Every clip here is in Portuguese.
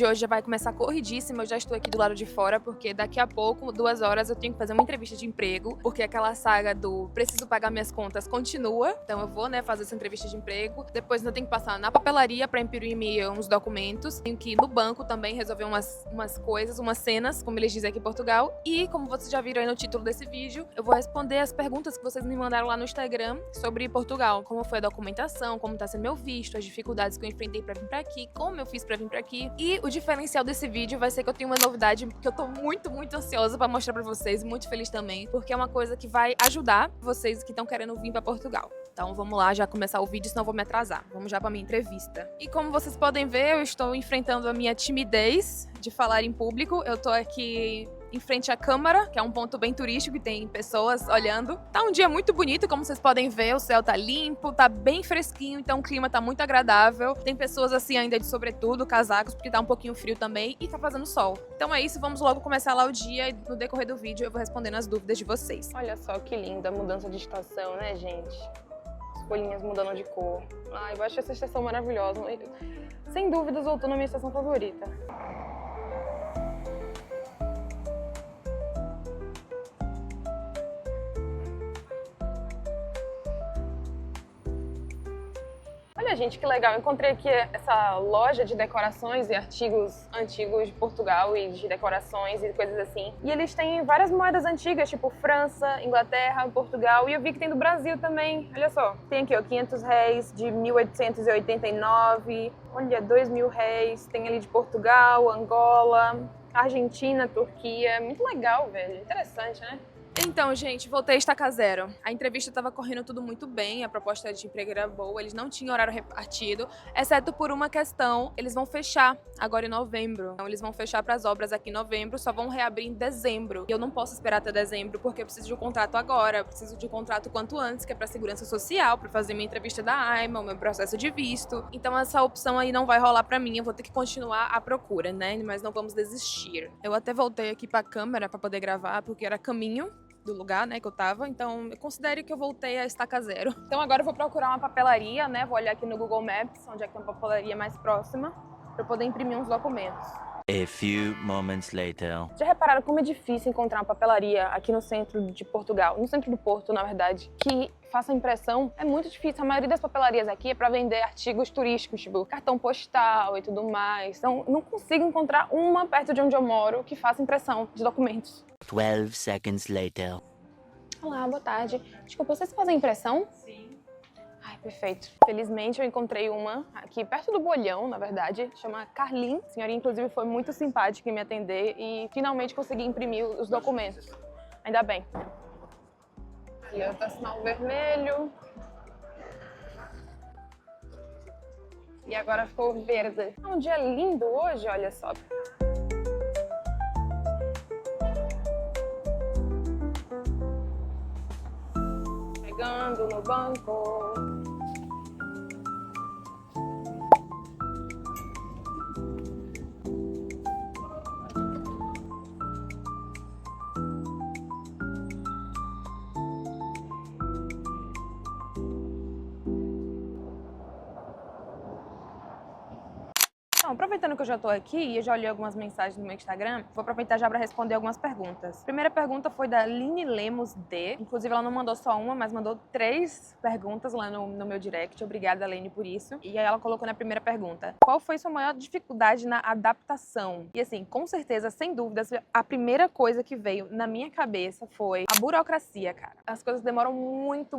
de hoje já vai começar corridíssima, eu já estou aqui do lado de fora, porque daqui a pouco, 2 horas, eu tenho que fazer uma entrevista de emprego, porque aquela saga do preciso pagar minhas contas continua, então eu vou, né, fazer essa entrevista de emprego. Depois eu tenho que passar na papelaria para imprimir uns documentos, tenho que ir no banco também resolver umas coisas, umas cenas, como eles dizem aqui em Portugal, e como vocês já viram aí no título desse vídeo, eu vou responder as perguntas que vocês me mandaram lá no Instagram sobre Portugal, como foi a documentação, como tá sendo meu visto, as dificuldades que eu enfrentei para vir para aqui, como eu fiz para vir para aqui. E o diferencial desse vídeo vai ser que eu tenho uma novidade que eu tô muito ansiosa para mostrar para vocês, muito feliz também, porque é uma coisa que vai ajudar vocês que estão querendo vir para Portugal. Então vamos lá já começar o vídeo, senão eu vou me atrasar. Vamos já para minha entrevista. E como vocês podem ver, eu estou enfrentando a minha timidez de falar em público. Eu tô aqui em frente à Câmara, que é um ponto bem turístico e tem pessoas olhando. Tá um dia muito bonito, como vocês podem ver, o céu tá limpo, tá bem fresquinho, então o clima tá muito agradável. Tem pessoas assim ainda de sobretudo, casacos, porque tá um pouquinho frio também e tá fazendo sol. Então é isso, vamos logo começar lá o dia e no decorrer do vídeo eu vou respondendo as dúvidas de vocês. Olha só que linda a mudança de estação, né, gente? As folhinhas mudando de cor. Ai, eu acho essa estação maravilhosa. Sem dúvidas, outono é a minha estação favorita. Olha, gente, que legal. Eu encontrei aqui essa loja de decorações e artigos antigos de Portugal e de decorações e coisas assim. E eles têm várias moedas antigas, tipo França, Inglaterra, Portugal. E eu vi que tem do Brasil também. Olha só. Tem aqui, ó, 500 réis de 1889. Olha, 2.000 réis. Tem ali de Portugal, Angola, Argentina, Turquia. Muito legal, velho. Interessante, né? Então, gente, voltei a estaca zero. A entrevista estava correndo tudo muito bem, a proposta de emprego era boa, eles não tinham horário repartido, exceto por uma questão, eles vão fechar agora em novembro. Então, eles vão fechar para as obras aqui em novembro, só vão reabrir em dezembro. E eu não posso esperar até dezembro, porque eu preciso de um contrato agora, eu preciso de um contrato quanto antes, que é para segurança social, para fazer minha entrevista da AIMA, o meu processo de visto. Então, essa opção aí não vai rolar para mim, eu vou ter que continuar à procura, né? Mas não vamos desistir. Eu até voltei aqui para a câmera para poder gravar, porque era caminho do lugar, né, que eu tava, então eu considero que eu voltei a estaca zero. Então agora eu vou procurar uma papelaria, né, vou olhar aqui no Google Maps, onde é que tem uma papelaria mais próxima, pra eu poder imprimir uns documentos. A few moments later. Já repararam como é difícil encontrar uma papelaria aqui no centro de Portugal, no centro do Porto, na verdade, que faça impressão? É muito difícil. A maioria das papelarias aqui é para vender artigos turísticos, tipo cartão postal e tudo mais. Então, não consigo encontrar uma perto de onde eu moro que faça impressão de documentos. 12 seconds later. Olá, boa tarde. Desculpa, vocês fazem impressão? Sim. Ai, perfeito. Felizmente eu encontrei uma aqui perto do Bolhão, na verdade, chama Carlin. A senhorinha, inclusive, foi muito simpática em me atender e finalmente consegui imprimir os documentos. Ainda bem. Ali eu tô sinal vermelho. E agora ficou verde. É um dia lindo hoje, olha só. Chegando no banco. Então, aproveitando que eu já tô aqui e eu já olhei algumas mensagens no meu Instagram, vou aproveitar já para responder algumas perguntas. A primeira pergunta foi da Aline Lemos D. Inclusive, ela não mandou só uma, mas mandou 3 perguntas lá no meu direct. Obrigada, Aline, por isso. E aí ela colocou na primeira pergunta: qual foi sua maior dificuldade na adaptação? E assim, com certeza, sem dúvidas, a primeira coisa que veio na minha cabeça foi a burocracia, cara. As coisas demoram muito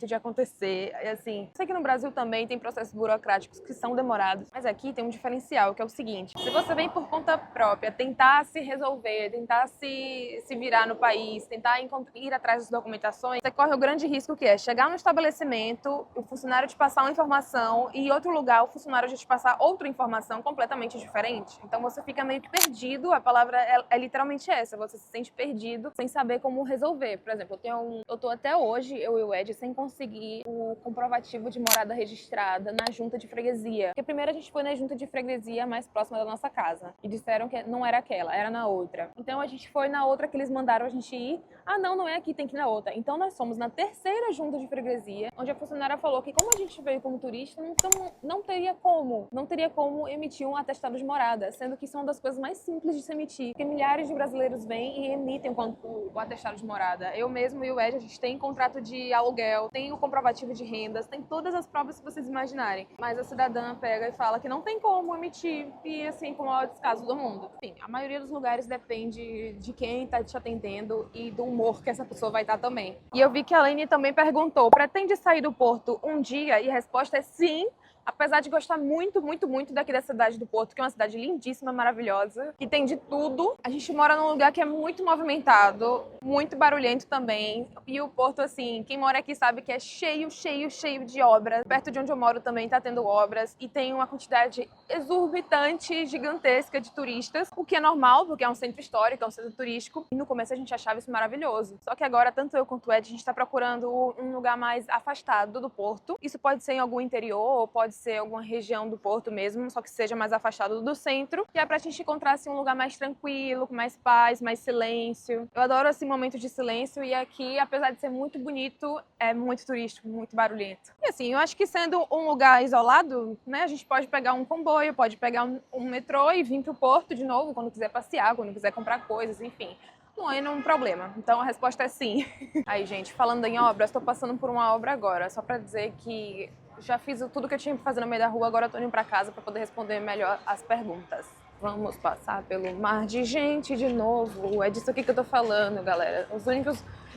de acontecer. E assim, sei que no Brasil também tem processos burocráticos que são demorados, mas aqui tem um diferencial, que é o seguinte: se você vem por conta própria, tentar se resolver, tentar se virar no país, tentar ir atrás das documentações, você corre o grande risco que é chegar no estabelecimento, o funcionário te passar uma informação e em outro lugar o funcionário já te passar outra informação completamente diferente. Então você fica meio que perdido, a palavra é literalmente essa, você se sente perdido sem saber como resolver. Por exemplo, eu tô até hoje, eu e o Ed, sem conseguir o comprovativo de morada registrada na junta de freguesia. Porque primeiro a gente foi na junta de freguesia freguesia mais próxima da nossa casa. E disseram que não era aquela, era na outra. Então a gente foi na outra que eles mandaram a gente ir. Ah, não é aqui, tem que ir na outra. Então nós fomos na terceira junta de freguesia, onde a funcionária falou que como a gente veio como turista, então não teria como emitir um atestado de morada, sendo que isso é uma das coisas mais simples de se emitir, porque milhares de brasileiros vêm e emitem o atestado de morada. Eu mesmo e o Ed, a gente tem contrato de aluguel, tem o comprovativo de rendas, tem todas as provas que vocês imaginarem. Mas a cidadã pega e fala que não tem como emitir, e assim, com o maior descaso do mundo. Enfim, a maioria dos lugares depende de quem tá te atendendo e do humor que essa pessoa vai estar também. E eu vi que a Aline também perguntou, pretende sair do Porto um dia? E a resposta é sim. Apesar de gostar muito, muito, muito daqui da cidade do Porto, que é uma cidade lindíssima, maravilhosa, que tem de tudo. A gente mora num lugar que é muito movimentado, muito barulhento também. E o Porto, assim, quem mora aqui sabe que é cheio, cheio, cheio de obras. Perto de onde eu moro também tá tendo obras e tem uma quantidade exorbitante, gigantesca de turistas, o que é normal, porque é um centro histórico, é um centro turístico. E no começo a gente achava isso maravilhoso. Só que agora, tanto eu quanto o Ed, a gente tá procurando um lugar mais afastado do Porto. Isso pode ser em algum interior, pode ser alguma região do Porto mesmo, só que seja mais afastado do centro, e é pra gente encontrar assim, um lugar mais tranquilo, com mais paz, mais silêncio. Eu adoro assim, momentos de silêncio, e aqui, apesar de ser muito bonito, é muito turístico, muito barulhento. E assim, eu acho que sendo um lugar isolado, né, a gente pode pegar um comboio, pode pegar um metrô e vir pro Porto de novo, quando quiser passear, quando quiser comprar coisas, enfim. Não é nenhum problema. Então a resposta é sim. Aí, gente, falando em obras, estou passando por uma obra agora, só pra dizer que já fiz tudo que eu tinha que fazer no meio da rua, agora eu tô indo pra casa pra poder responder melhor as perguntas. Vamos passar pelo mar de gente de novo. É disso aqui que eu tô falando, galera.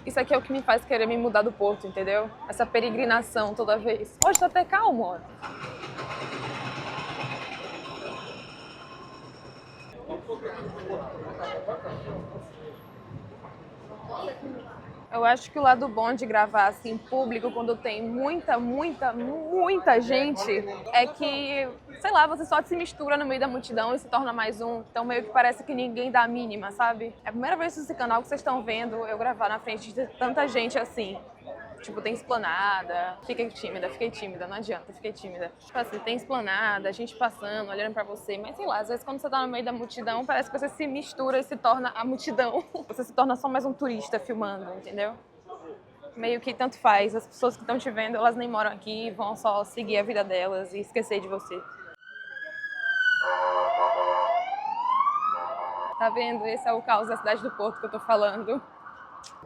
Isso aqui é o que me faz querer me mudar do Porto, entendeu? Essa peregrinação toda vez. Hoje tá até calmo, ó. Eu acho que o lado bom de gravar assim em público, quando tem muita, muita, muita gente, é que, sei lá, você só se mistura no meio da multidão e se torna mais um. Então meio que parece que ninguém dá a mínima, sabe? É a primeira vez nesse canal que vocês estão vendo eu gravar na frente de tanta gente assim. Tipo, tem esplanada. Fiquei tímida, não adianta, fiquei tímida. Tipo assim, tem esplanada, gente passando, olhando pra você. Mas sei lá, às vezes quando você tá no meio da multidão, parece que você se mistura e se torna a multidão. Você se torna só mais um turista filmando, entendeu? Meio que tanto faz. As pessoas que estão te vendo, elas nem moram aqui, vão só seguir a vida delas e esquecer de você. Tá vendo? Esse é o caos da cidade do Porto que eu tô falando.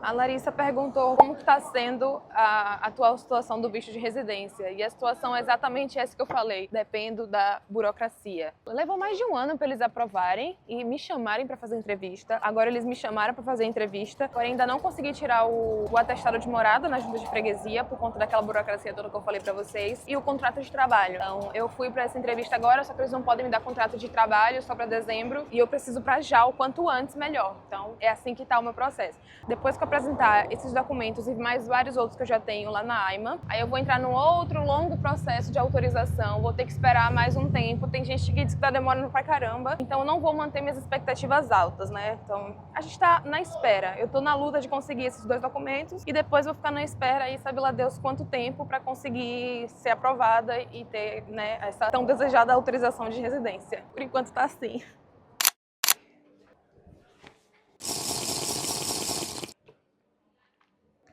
A Larissa perguntou como que está sendo a atual situação do visto de residência. E a situação é exatamente essa que eu falei. Depende da burocracia. Levou mais de um ano para eles aprovarem e me chamarem para fazer entrevista. Agora eles me chamaram para fazer entrevista. Porém, ainda não consegui tirar o atestado de morada na junta de freguesia por conta daquela burocracia toda que eu falei para vocês. E o contrato de trabalho. Então, eu fui para essa entrevista agora, só que eles não podem me dar contrato de trabalho só para dezembro. E eu preciso para já, o quanto antes, melhor. Então, é assim que está o meu processo. Depois que eu apresentar esses documentos e mais vários outros que eu já tenho lá na AIMA, aí eu vou entrar num outro longo processo de autorização, vou ter que esperar mais um tempo, tem gente que diz que tá demorando pra caramba, então eu não vou manter minhas expectativas altas, né? Então a gente tá na espera, eu tô na luta de conseguir esses dois documentos e depois vou ficar na espera e sabe lá Deus quanto tempo pra conseguir ser aprovada e ter, né, essa tão desejada autorização de residência. Por enquanto tá assim.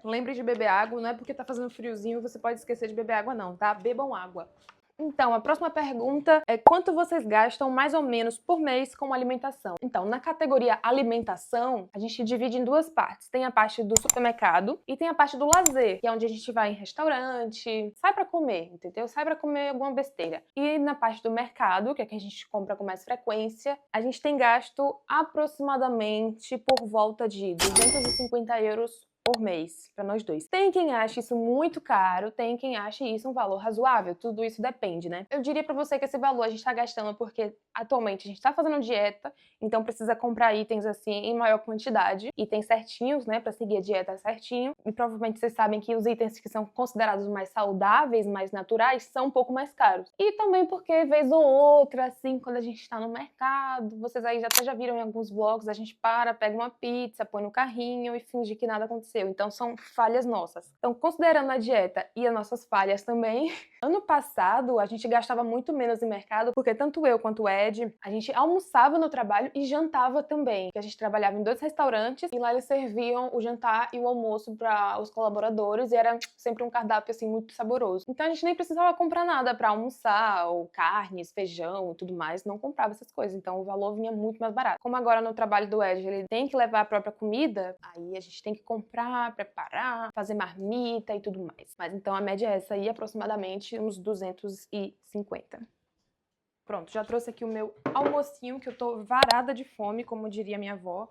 Lembre de beber água, não é porque tá fazendo friozinho você pode esquecer de beber água não, tá? Bebam água. Então, a próxima pergunta é quanto vocês gastam mais ou menos por mês com alimentação? Então, na categoria alimentação, a gente divide em duas partes. Tem a parte do supermercado e tem a parte do lazer, que é onde a gente vai em restaurante, sai pra comer, entendeu? Sai pra comer alguma besteira. E na parte do mercado, que é que a gente compra com mais frequência, a gente tem gasto aproximadamente por volta de 250 euros por mês, para nós dois. Tem quem ache isso muito caro, tem quem ache isso um valor razoável, tudo isso depende, né? Eu diria para você que esse valor a gente tá gastando porque atualmente a gente tá fazendo dieta, então precisa comprar itens assim em maior quantidade, itens certinhos, né, para seguir a dieta certinho, e provavelmente vocês sabem que os itens que são considerados mais saudáveis, mais naturais, são um pouco mais caros. E também porque vez ou outra, assim, quando a gente tá no mercado, vocês aí até já viram em alguns vlogs, a gente pega uma pizza, põe no carrinho e finge que nada aconteceu aconteceu. Então, são falhas nossas. Então, considerando a dieta e as nossas falhas também, ano passado, a gente gastava muito menos em mercado, porque tanto eu quanto o Ed, a gente almoçava no trabalho e jantava também. Porque a gente trabalhava em 2 restaurantes e lá eles serviam o jantar e o almoço para os colaboradores e era sempre um cardápio, assim, muito saboroso. Então, a gente nem precisava comprar nada para almoçar, ou carnes, feijão e tudo mais. Não comprava essas coisas. Então, o valor vinha muito mais barato. Como agora no trabalho do Ed, ele tem que levar a própria comida, aí a gente tem que comprar, preparar, fazer marmita e tudo mais. Mas então a média é essa aí, aproximadamente uns 250. Pronto, já trouxe aqui o meu almocinho, que eu tô varada de fome, como diria minha avó.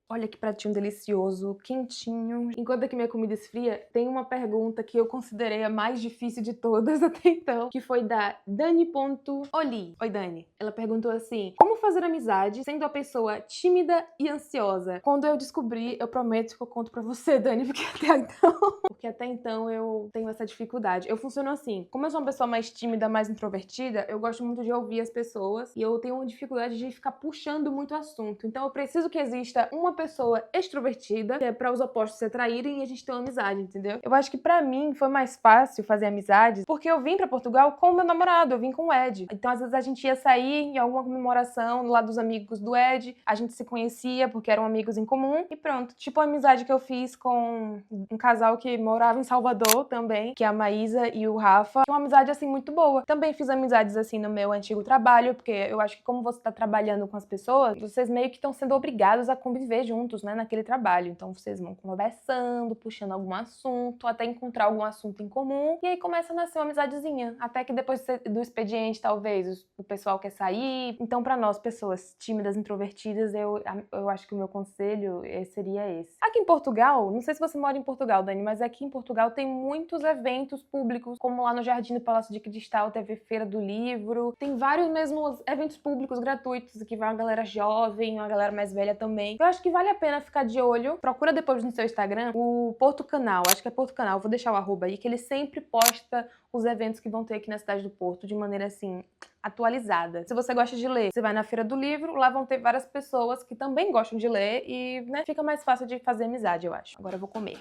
Olha que pratinho delicioso, quentinho. Enquanto aqui minha comida esfria, tem uma pergunta que eu considerei a mais difícil de todas até então, que foi da Dani.oli. Oi, Dani. Ela perguntou assim: como fazer amizade sendo uma pessoa tímida e ansiosa? Quando eu descobri, eu prometo que eu conto pra você, Dani, porque até então eu tenho essa dificuldade. Eu funciono assim: como eu sou uma pessoa mais tímida, mais introvertida, eu gosto muito de ouvir as pessoas e eu tenho uma dificuldade de ficar puxando muito assunto. Então eu preciso que exista uma pessoa extrovertida, que é para os opostos se atraírem e a gente ter uma amizade, entendeu? Eu acho que pra mim foi mais fácil fazer amizades porque eu vim pra Portugal com o meu namorado, eu vim com o Ed. Então às vezes a gente ia sair em alguma comemoração lá dos amigos do Ed, a gente se conhecia porque eram amigos em comum e pronto. Tipo a amizade que eu fiz com um casal que morava em Salvador também, que é a Maísa e o Rafa. Uma amizade assim muito boa. Também fiz amizades assim no meu antigo trabalho, porque eu acho que como você tá trabalhando com as pessoas, vocês meio que estão sendo obrigados a conviver juntos, né, naquele trabalho. Então vocês vão conversando, puxando algum assunto, até encontrar algum assunto em comum, e aí começa a nascer uma amizadezinha. Até que depois do expediente, talvez, o pessoal quer sair. Então, pra nós, pessoas tímidas, introvertidas, eu acho que o meu conselho seria esse. Aqui em Portugal, não sei se você mora em Portugal, Dani, mas aqui em Portugal tem muitos eventos públicos, como lá no Jardim do Palácio de Cristal teve Feira do Livro. Tem vários mesmos eventos públicos gratuitos, que vai uma galera jovem, uma galera mais velha também. Eu acho que vale a pena ficar de olho. Procura depois no seu Instagram o Porto Canal, acho que é Porto Canal, vou deixar o arroba aí, que ele sempre posta os eventos que vão ter aqui na cidade do Porto de maneira assim atualizada. Se você gosta de ler, você vai na Feira do Livro, lá vão ter várias pessoas que também gostam de ler e, né, fica mais fácil de fazer amizade, eu acho. Agora eu vou comer.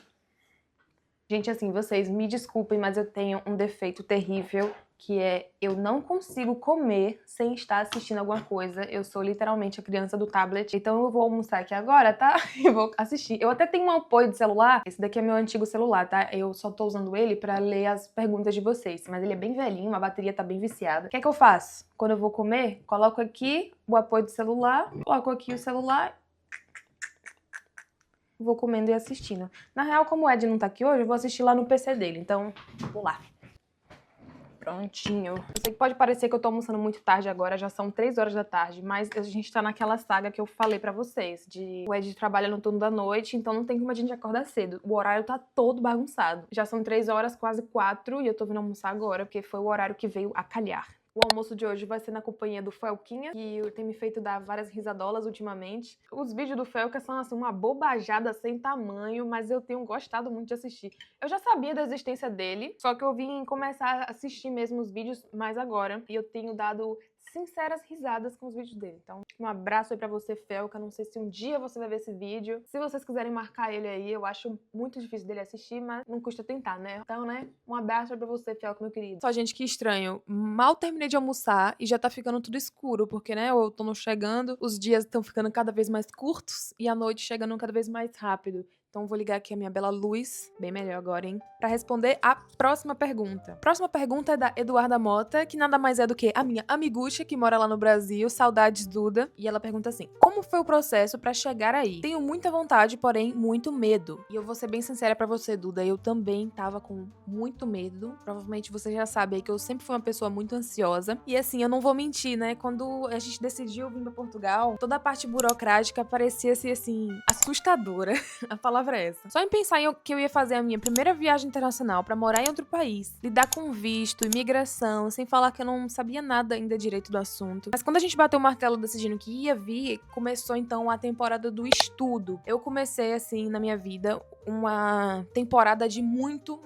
Gente, assim, vocês me desculpem, mas eu tenho um defeito terrível, que é eu não consigo comer sem estar assistindo alguma coisa. Eu sou literalmente a criança do tablet. Então eu vou almoçar aqui agora, tá? E vou assistir. Eu até tenho um apoio de celular. Esse daqui é meu antigo celular, tá? Eu só tô usando ele pra ler as perguntas de vocês. Mas ele é bem velhinho, a bateria tá bem viciada. O que é que eu faço? Quando eu vou comer, coloco aqui o apoio do celular, coloco aqui o celular, vou comendo e assistindo. Na real, como o Ed não tá aqui hoje, eu vou assistir lá no PC dele. Então, vou lá. Prontinho. Eu sei que pode parecer que eu tô almoçando muito tarde agora, já são 3 horas da tarde, mas a gente tá naquela saga que eu falei pra vocês, de o Ed trabalha no turno da noite, então não tem como a gente acordar cedo. O horário tá todo bagunçado. Já são 3 horas, quase 4, e eu tô vindo almoçar agora, porque foi o horário que veio a calhar. O almoço de hoje vai ser na companhia do Felquinha, que tem me feito dar várias risadolas ultimamente. Os vídeos do Felca são, assim, uma bobajada sem tamanho, mas eu tenho gostado muito de assistir. Eu já sabia da existência dele, só que eu vim começar a assistir mesmo os vídeos mais agora. E eu tenho dado sinceras risadas com os vídeos dele. Então, um abraço aí pra você, Felca. Não sei se um dia você vai ver esse vídeo. Se vocês quiserem marcar ele aí, eu acho muito difícil dele assistir, mas não custa tentar, né? Então, né, um abraço aí pra você, Felca, meu querido. Só, gente, que estranho. Mal terminei de almoçar e já tá ficando tudo escuro, porque, né, o outono chegando, os dias estão ficando cada vez mais curtos e a noite chegando cada vez mais rápido. Então vou ligar aqui a minha bela luz, bem melhor agora, hein? Pra responder a próxima pergunta. A próxima pergunta é da Eduarda Mota, que nada mais é do que a minha amigucha que mora lá no Brasil, saudades Duda. E ela pergunta assim: como foi o processo pra chegar aí? Tenho muita vontade, porém muito medo. E eu vou ser bem sincera pra você, Duda, eu também tava com muito medo. Provavelmente você já sabe aí que eu sempre fui uma pessoa muito ansiosa. E assim, eu não vou mentir, né? Quando a gente decidiu vir pra Portugal, toda a parte burocrática parecia ser assim, assustadora. A palavra palavra é essa. Só em pensar que eu ia fazer a minha primeira viagem internacional pra morar em outro país, lidar com visto, imigração, sem falar que eu não sabia nada ainda direito do assunto. Mas quando a gente bateu o martelo decidindo que ia vir, começou então a temporada do estudo. Eu comecei assim na minha vida uma temporada de muito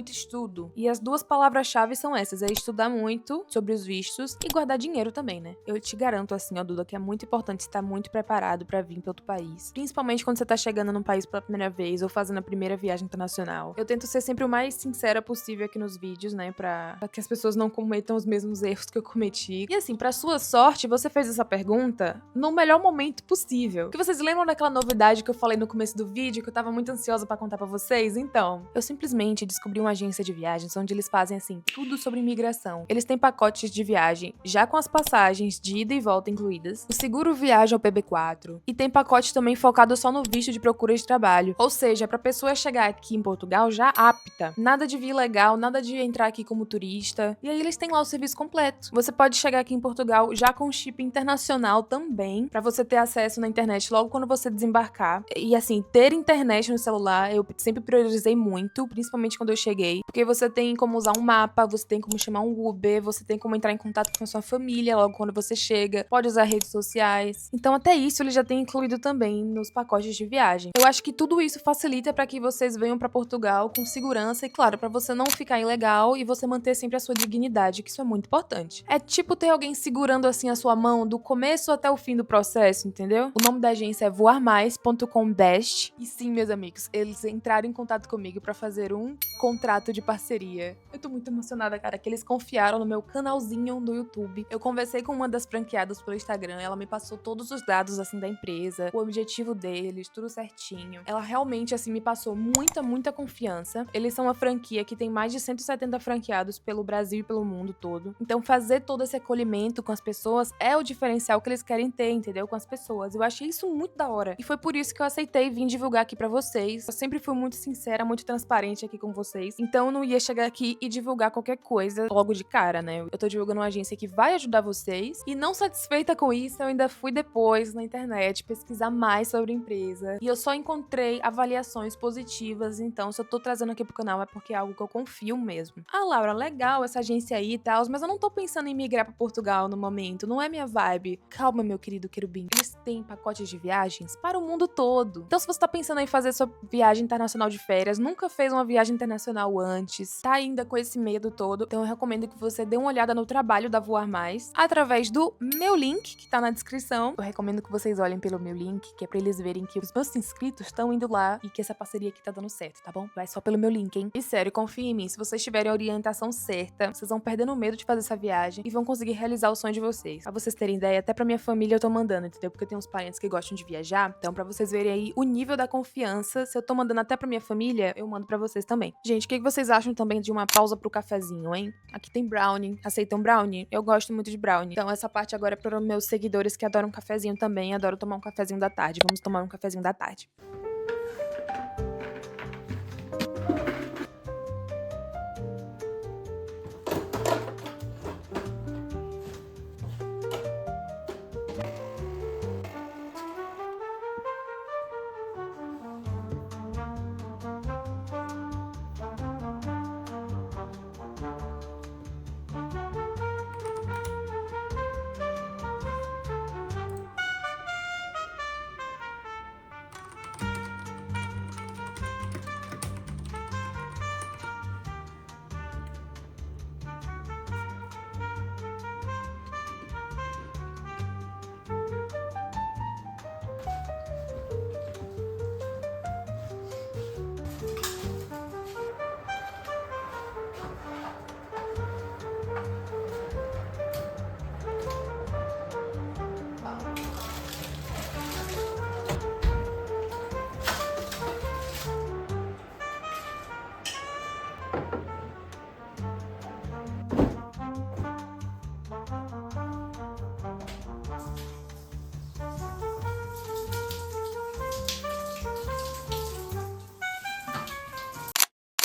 estudo. E as duas palavras-chave são essas, é estudar muito sobre os vistos e guardar dinheiro também, né? Eu te garanto assim, ó, Duda, que é muito importante estar muito preparado pra vir pra outro país. Principalmente quando você tá chegando num país pela primeira vez ou fazendo a primeira viagem internacional. Eu tento ser sempre o mais sincera possível aqui nos vídeos, né? Pra que as pessoas não cometam os mesmos erros que eu cometi. E assim, pra sua sorte, você fez essa pergunta no melhor momento possível. Que vocês lembram daquela novidade que eu falei no começo do vídeo, que eu tava muito ansiosa pra contar pra vocês? Então, eu simplesmente descobri uma agência de viagens onde eles fazem, assim, tudo sobre imigração. Eles têm pacotes de viagem já com as passagens de ida e volta incluídas, o seguro viagem ao PB4, e tem pacote também focado só no visto de procura de trabalho. Ou seja, pra pessoa chegar aqui em Portugal já apta. Nada de vir ilegal, nada de entrar aqui como turista. E aí eles têm lá o serviço completo. Você pode chegar aqui em Portugal já com chip internacional também, pra você ter acesso na internet logo quando você desembarcar. E assim, ter internet no celular eu sempre priorizei muito, principalmente quando eu cheguei, porque você tem como usar um mapa, você tem como chamar um Uber, você tem como entrar em contato com a sua família logo quando você chega, pode usar redes sociais. Então até isso ele já tem incluído também nos pacotes de viagem. Eu acho que tudo isso facilita para que vocês venham para Portugal com segurança e claro, para você não ficar ilegal e você manter sempre a sua dignidade, que isso é muito importante. É tipo ter alguém segurando assim a sua mão do começo até o fim do processo, entendeu? O nome da agência é voarmais.com/best. E sim, meus amigos, eles entraram em contato comigo para fazer um contrato de parceria. Eu tô muito emocionada, cara, que eles confiaram no meu canalzinho do YouTube. Eu conversei com uma das franqueadas pelo Instagram, ela me passou todos os dados, assim, da empresa, o objetivo deles, tudo certinho. Ela realmente, assim, me passou muita confiança. Eles são uma franquia que tem mais de 170 franqueados pelo Brasil e pelo mundo todo. Então, fazer todo esse acolhimento com as pessoas é o diferencial que eles querem ter, entendeu? Com as pessoas. Eu achei isso muito da hora. E foi por isso que eu aceitei vir divulgar aqui pra vocês. Eu sempre fui muito sincera, muito transparente aqui com vocês. Então, eu não ia chegar aqui e divulgar qualquer coisa logo de cara, né? Eu tô divulgando uma agência que vai ajudar vocês. E não satisfeita com isso, eu ainda fui depois na internet pesquisar mais sobre a empresa. E eu só encontrei avaliações positivas. Então, se eu tô trazendo aqui pro canal é porque é algo que eu confio mesmo. Ah, Laura, legal essa agência aí e tal, mas eu não tô pensando em migrar pra Portugal no momento. Não é minha vibe. Calma, meu querido querubim. Eles têm pacotes de viagens para o mundo todo. Então, se você tá pensando em fazer sua viagem internacional de férias, nunca fez uma viagem internacional antes, tá ainda com esse medo todo, então eu recomendo que você dê uma olhada no trabalho da Voar Mais através do meu link, que tá na descrição. Eu recomendo que vocês olhem pelo meu link, que é pra eles verem que os meus inscritos estão indo lá e que essa parceria aqui tá dando certo, tá bom? Vai só pelo meu link, hein? E sério, confia em mim, se vocês tiverem a orientação certa, vocês vão perdendo o medo de fazer essa viagem e vão conseguir realizar o sonho de vocês. Pra vocês terem ideia, até pra minha família eu tô mandando, entendeu? Porque eu tenho uns parentes que gostam de viajar, então pra vocês verem aí o nível da confiança, se eu tô mandando até pra minha família, eu mando pra vocês também. Gente, o que vocês acham também de uma pausa pro cafezinho, hein? Aqui tem brownie. Aceitam brownie? Eu gosto muito de brownie. Então essa parte agora é para os meus seguidores que adoram cafezinho também, adoram tomar um cafezinho da tarde. Vamos tomar um cafezinho da tarde.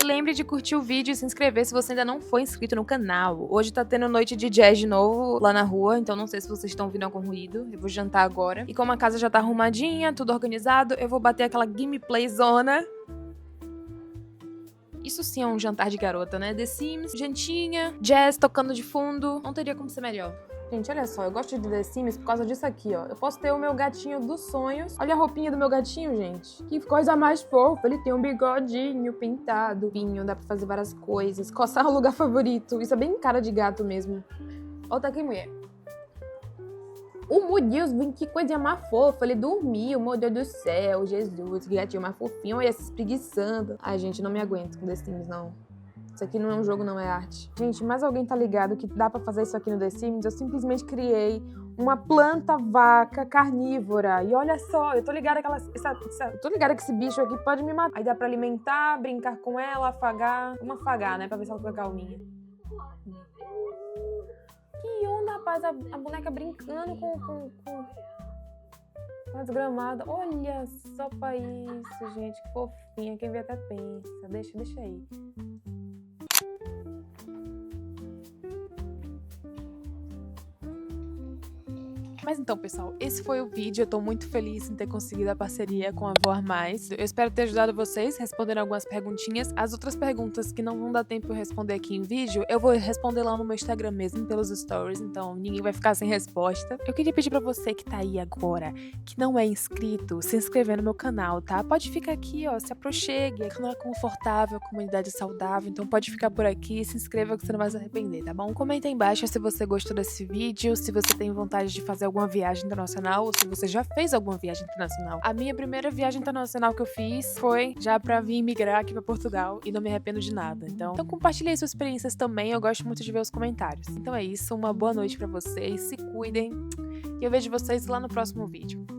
lembre de curtir o vídeo e se inscrever se você ainda não for inscrito no canal. Hoje tá tendo noite de jazz de novo lá na rua, então não sei se vocês estão ouvindo algum ruído. Eu vou jantar agora. E como a casa já tá arrumadinha, tudo organizado, eu vou bater aquela gameplay zona. Isso sim é um jantar de garota, né? The Sims, jantinha, jazz tocando de fundo. Não teria como ser melhor. Gente, olha só, eu gosto de The Sims por causa disso aqui, ó. Eu posso ter o meu gatinho dos sonhos. Olha a roupinha do meu gatinho, gente. Que coisa mais fofa. Ele tem um bigodinho pintado. Vinho, dá pra fazer várias coisas. Coçar o lugar favorito. Isso é bem cara de gato mesmo. Olha tá aqui, mulher. Meu Deus, que coisa mais fofa. Ele dormiu, meu Deus do céu. Jesus, que gatinho mais fofinho. Olha, se espreguiçando. Ai, gente, não me aguento com The Sims, não. Isso aqui não é um jogo, não é arte. Gente, mas alguém tá ligado que dá pra fazer isso aqui no The Sims? Eu simplesmente criei uma planta vaca carnívora. E olha só, eu tô ligada que eu tô ligada que esse bicho aqui pode me matar. Aí dá pra alimentar, brincar com ela, afagar. Vamos afagar, né? Pra ver se ela fica calminha. Que onda, rapaz. A boneca brincando com as gramadas. Olha só pra isso, gente. Que fofinha. Quem vê até pensa. Deixa aí. Mas então, pessoal, esse foi o vídeo. Eu tô muito feliz em ter conseguido a parceria com a Voar Mais. Eu espero ter ajudado vocês respondendo algumas perguntinhas. As outras perguntas que não vão dar tempo eu responder aqui em vídeo, eu vou responder lá no meu Instagram mesmo, pelos stories. Então, ninguém vai ficar sem resposta. Eu queria pedir pra você que tá aí agora, que não é inscrito, se inscrever no meu canal, tá? Pode ficar aqui, ó, se aproxegue. É canal confortável, comunidade saudável. Então, pode ficar por aqui, se inscreva que você não vai se arrepender, tá bom? Comenta aí embaixo se você gostou desse vídeo, se você tem vontade de fazer alguma viagem internacional ou se você já fez alguma viagem internacional. A minha primeira viagem internacional que eu fiz foi já pra vir migrar aqui pra Portugal e não me arrependo de nada. Então compartilhe aí suas experiências também, eu gosto muito de ver os comentários. Então é isso, uma boa noite pra vocês, se cuidem e eu vejo vocês lá no próximo vídeo.